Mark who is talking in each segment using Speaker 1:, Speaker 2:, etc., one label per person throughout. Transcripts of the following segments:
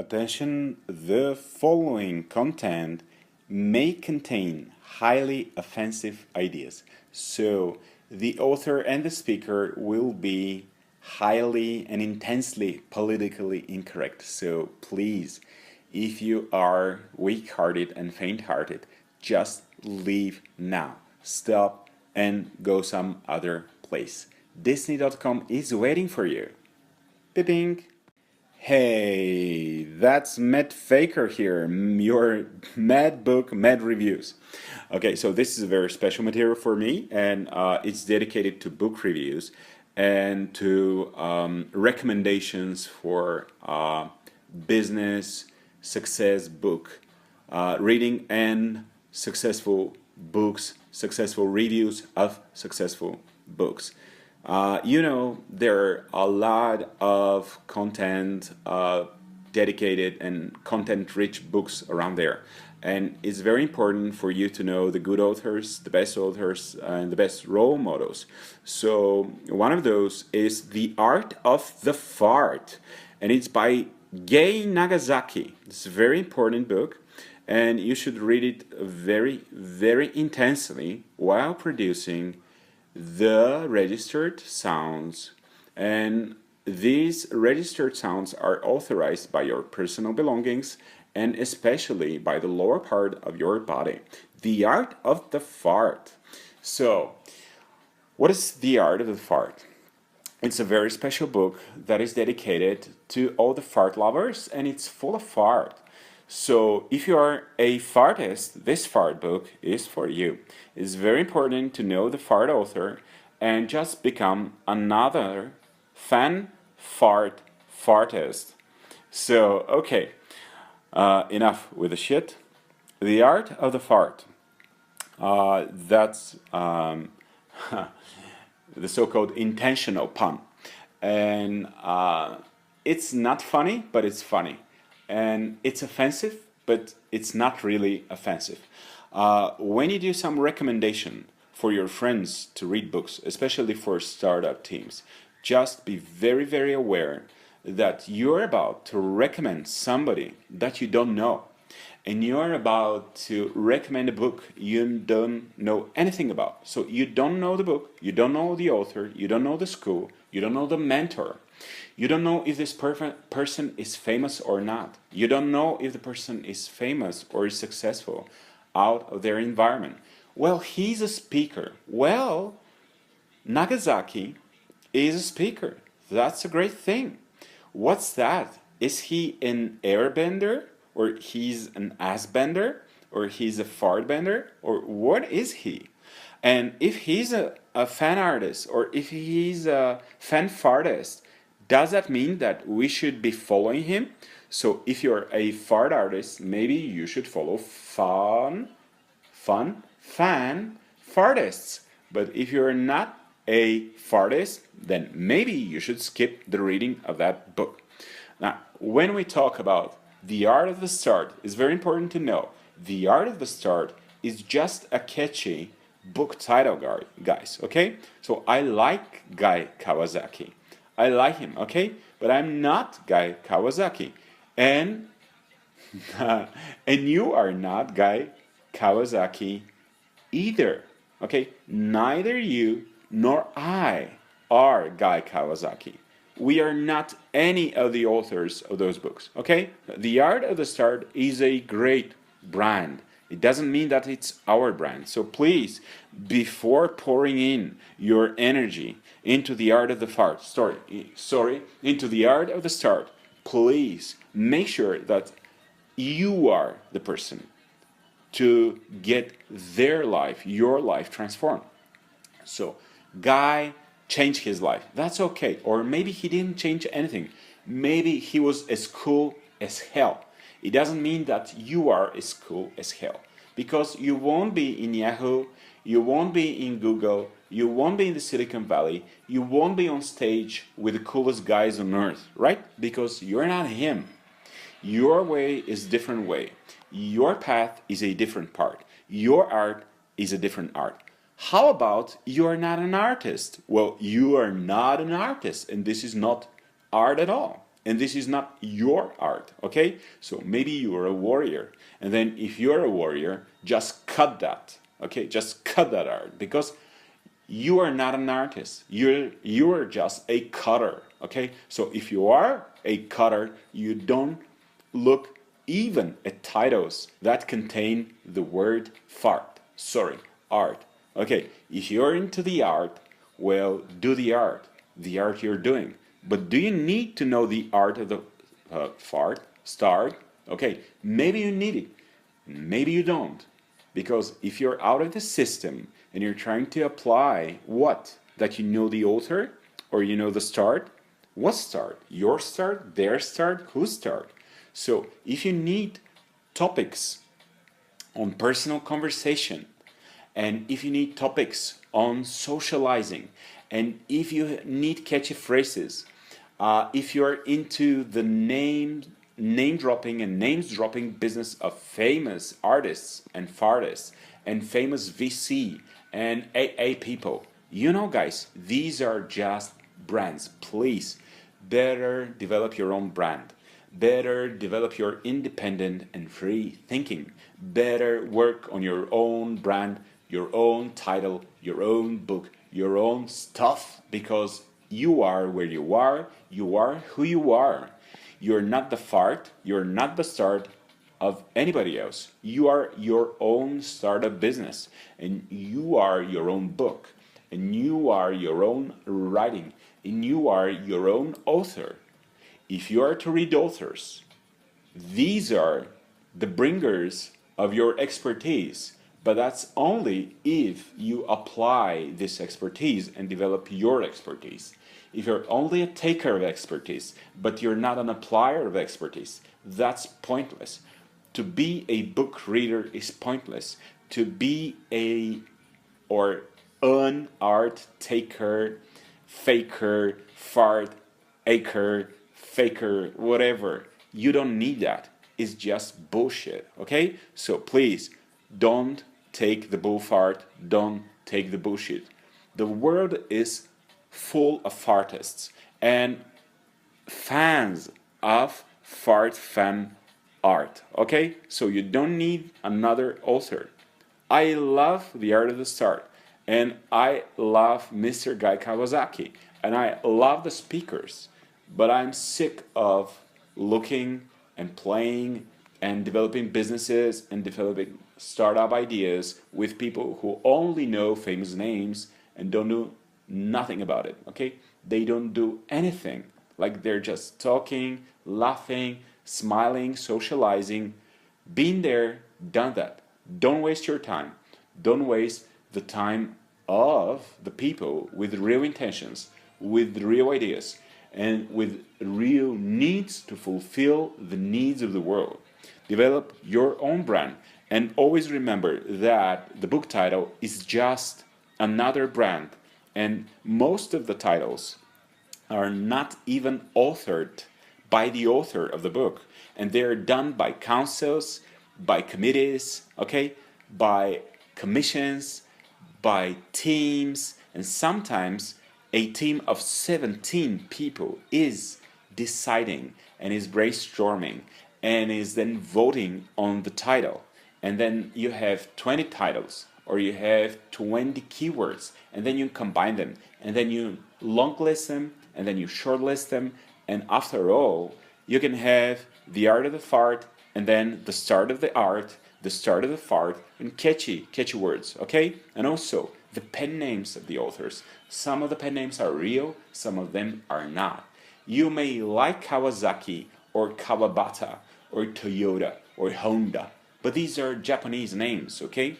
Speaker 1: Attention, the following content may contain highly offensive ideas. So, the author and the speaker will be highly and intensely politically incorrect. So, please, if you are weak-hearted and faint-hearted, just leave now. Stop and go some other place. Disney.com is waiting for you. Beeping. Hey, that's Matt Faker here, your Mad Book, Mad Reviews. Okay, so this is a very special material for me, and it's dedicated to book reviews and to recommendations for business success book reading and successful books, successful reviews of successful books. There are a lot of content dedicated and content-rich books around there. And it's very important for you to know the good authors, and the best role models. So one of those is The Art of the Fart, and it's by Gay Nagasaki. It's a very important book, and you should read it very, very intensely while producing the registered sounds, and these registered sounds are authorized by your personal belongings and especially by the lower part of your body. The Art of the Fart. So, what is The Art of the Fart? It's a very special book that is dedicated to all the fart lovers, and it's full of fart. So if you are a fartist, this fart book is for you. It's very important to know the fart author and just become another fan fart fartist. So, okay, enough with the shit. The Art of the Fart. That's the so-called intentional pun. And it's not funny, but it's funny. And it's offensive, but it's not really offensive. When you do some recommendation for your friends to read books, especially for startup teams, just be very, very aware that you're about to recommend somebody that you don't know. And you're about to recommend a book you don't know anything about. So you don't know the book, you don't know the author, you don't know the school, you don't know the mentor. You don't know if this person is famous or not. You don't know if the person is famous or is successful out of their environment. Well, he's a speaker. Well, Nagasaki is a speaker. That's a great thing. What's that? Is he an airbender? Or he's an ass bender? Or he's a fart bender? Or what is he? And if he's a fan artist, or if he's a fan fartist, does that mean that we should be following him? So if you're a fart artist, maybe you should follow fan fartists. But if you're not a fartist, then maybe you should skip the reading of that book. Now, when we talk about The Art of the Start, it's very important to know The Art of the Start is just a catchy book title, guys, okay? So I like Guy Kawasaki. I like him, okay? But I'm not Guy Kawasaki. And you are not Guy Kawasaki either, okay? Neither you nor I are Guy Kawasaki. We are not any of the authors of those books, okay? The Art of the Start is a great brand. It doesn't mean that it's our brand. So please, before pouring in your energy into The Art of the Fart, into The Art of the Start, please make sure that you are the person to get their life, your life transformed. So, Guy changed his life. That's okay. Or maybe he didn't change anything. Maybe he was as cool as hell. It doesn't mean that you are as cool as hell. Because you won't be in Yahoo, you won't be in Google, you won't be in the Silicon Valley, you won't be on stage with the coolest guys on earth, right? Because you're not him. Your way is a different way. Your path is a different part. Your art is a different art. How about you are not an artist? Well, you are not an artist, and this is not art at all. and this is not your art, okay? So maybe you are a warrior, and then if you're a warrior, just cut that, okay? Just cut that art, because you are not an artist. You're just a cutter, okay? So if you are a cutter, you don't look even at titles that contain the word fart. Sorry, art. Okay, if you're into the art, well, do the art you're doing. But do you need to know the art of the fart? Start? Okay, maybe you need it, maybe you don't. Because if you're out of the system and you're trying to apply what? That you know the author or you know the start? What start? Your start? Their start? Whose start? So if you need topics on personal conversation, and if you need topics on socializing, and if you need catchy phrases, if you're into the name dropping and names dropping business of famous artists and fartists and famous VC and AA people, you know, guys, these are just brands. Please, better develop your own brand. Better develop your independent and free thinking. Better work on your own brand, your own title, your own book, your own stuff, because you are where you are who you are. You're not the fart, you're not the start of anybody else. You are your own startup business, and you are your own book, and you are your own writing, and you are your own author. If you are to read authors, these are the bringers of your expertise, but that's only if you apply this expertise and develop your expertise. If you're only a taker of expertise, but you're not an applier of expertise, that's pointless. To be a book reader is pointless. To be an art taker, faker, fart, acre, faker, whatever, you don't need that. It's just bullshit, okay? So please, don't take the bull fart, don't take the bullshit. The world is full of fartists and fans of fart fan art, okay? So you don't need another author. I love The Art of the Start, and I love Mr. Guy Kawasaki, and I love the speakers, but I'm sick of looking and playing and developing businesses and developing startup ideas with people who only know famous names and don't know nothing about it, okay? They don't do anything. Like, they're just talking, laughing, smiling, socializing. Been there, done that. Don't waste your time. Don't waste the time of the people with real intentions, with real ideas, and with real needs to fulfill the needs of the world. Develop your own brand, and always remember that the book title is just another brand, and most of the titles are not even authored by the author of the book, and they're done by councils, by committees, okay, by commissions, by teams, and sometimes a team of 17 people is deciding and is brainstorming and is then voting on the title. And then you have 20 titles, or you have 20 keywords, and then you combine them, and then you long list them, and then you short list them, and after all, you can have The Art of the Fart, and then the start of the art, the start of the fart, and catchy words, okay? And also, the pen names of the authors. Some of the pen names are real, some of them are not. You may like Kawasaki, or Kawabata, or Toyota, or Honda, but these are Japanese names, okay?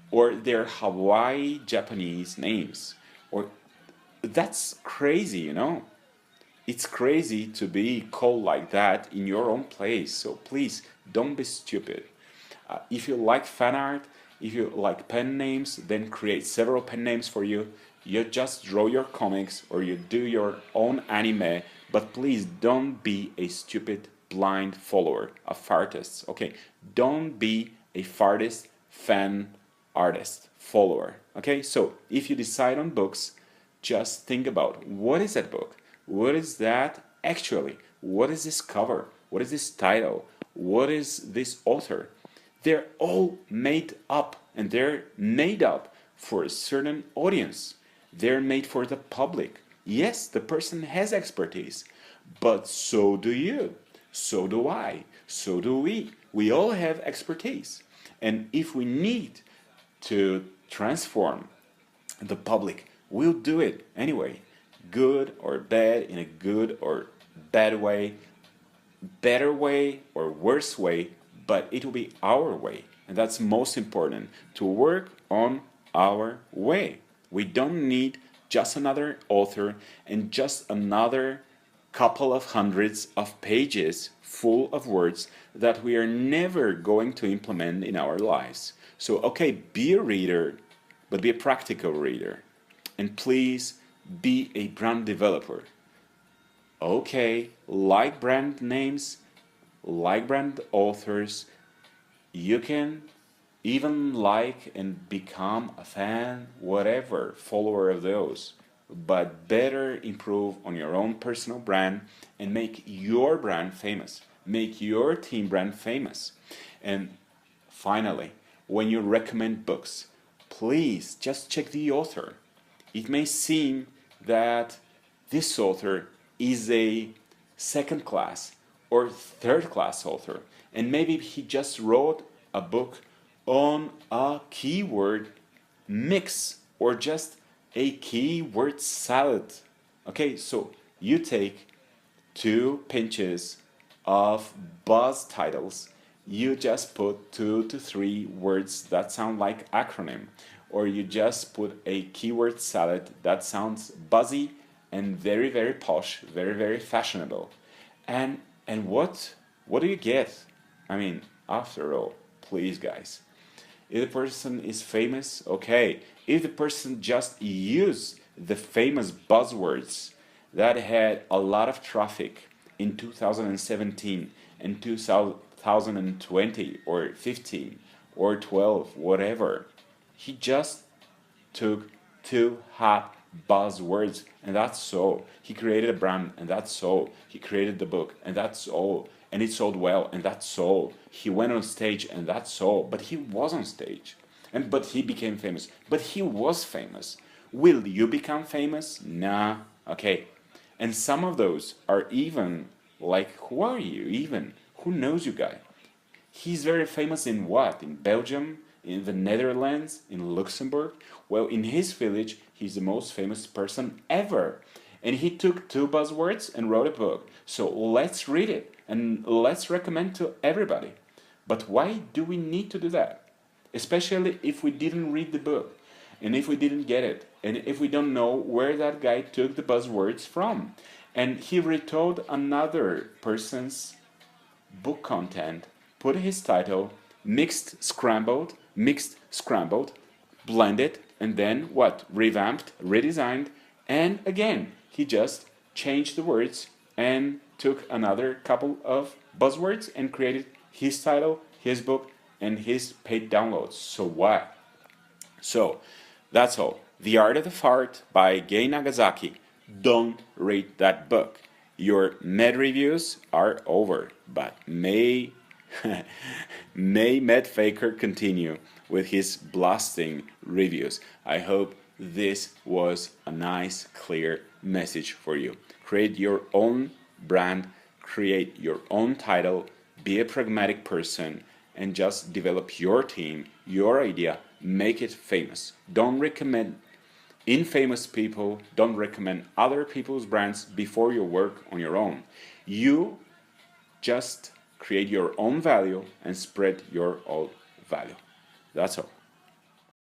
Speaker 1: Or they're Hawaii Japanese names. Or that's crazy, you know? It's crazy to be called like that in your own place, so please don't be stupid. If you like fan art, if you like pen names, then create several pen names for you. You just draw your comics or you do your own anime, but please don't be a stupid blind follower of fartists, okay? Don't be a fartist fan artist follower, okay? So if you decide on books, just think about, what is that book? What is that actually? what is this cover, what is this title, what is this author. They're all made up, and they're made up for a certain audience. They're made for the public. Yes, the person has expertise, but so do you, so do I, so do we. We all have expertise. And if we need to transform the public, we'll do it anyway, good or bad, in a good or bad way, better way or worse way, but it will be our way. And that's most important, to work on our way. We don't need just another author and just another couple of hundreds of pages full of words that we are never going to implement in our lives. So, okay, be a reader, but be a practical reader. And please be a brand developer. Okay, like brand names, like brand authors, you can even like and become a fan, whatever, follower of those. But better improve on your own personal brand and make your brand famous. Make your team brand famous. And finally, when you recommend books, please just check the author. It may seem that this author is a second class or third class author, and maybe he just wrote a book on a keyword mix or just a keyword salad. Okay, so you take 2 pinches of buzz titles, you just put 2 to 3 words that sound like acronym, or you just put a keyword salad that sounds buzzy and very, very posh, very, very fashionable. And what do you get? I mean, after all, please guys, if the person is famous, okay. If the person just used the famous buzzwords that had a lot of traffic in 2017 and 2020 or 15 or 12, whatever, he just took 2 hot buzzwords, and that's all. He created a brand, and that's all. He created the book, and that's all. And it sold well, and that's all. He went on stage, and that's all. But he was on stage, but he became famous. But he was famous. Will you become famous? Nah. Okay. And some of those are even like, who are you even? Who knows you, guy? He's very famous in what? In Belgium? In the Netherlands? In Luxembourg? Well, in his village, he's the most famous person ever. And he took 2 buzzwords and wrote a book. So let's read it and let's recommend to everybody. But why do we need to do that? Especially if we didn't read the book and if we didn't get it and if we don't know where that guy took the buzzwords from. And he retold another person's book content, put his title, mixed, scrambled, blended, and then what? Revamped, redesigned, and again, he just changed the words and took another couple of buzzwords and created his title, his book, and his paid downloads. So what? So that's all. The Art of the Fart by Gay Nagasaki. Don't read that book. Your med reviews are over, but may Med Faker continue with his blasting reviews. I hope this was a nice, clear message for you. Create your own brand, create your own title, be a pragmatic person, and just develop your team, your idea, make it famous. Don't recommend infamous people, don't recommend other people's brands before you work on your own. You just create your own value and spread your own value. That's all.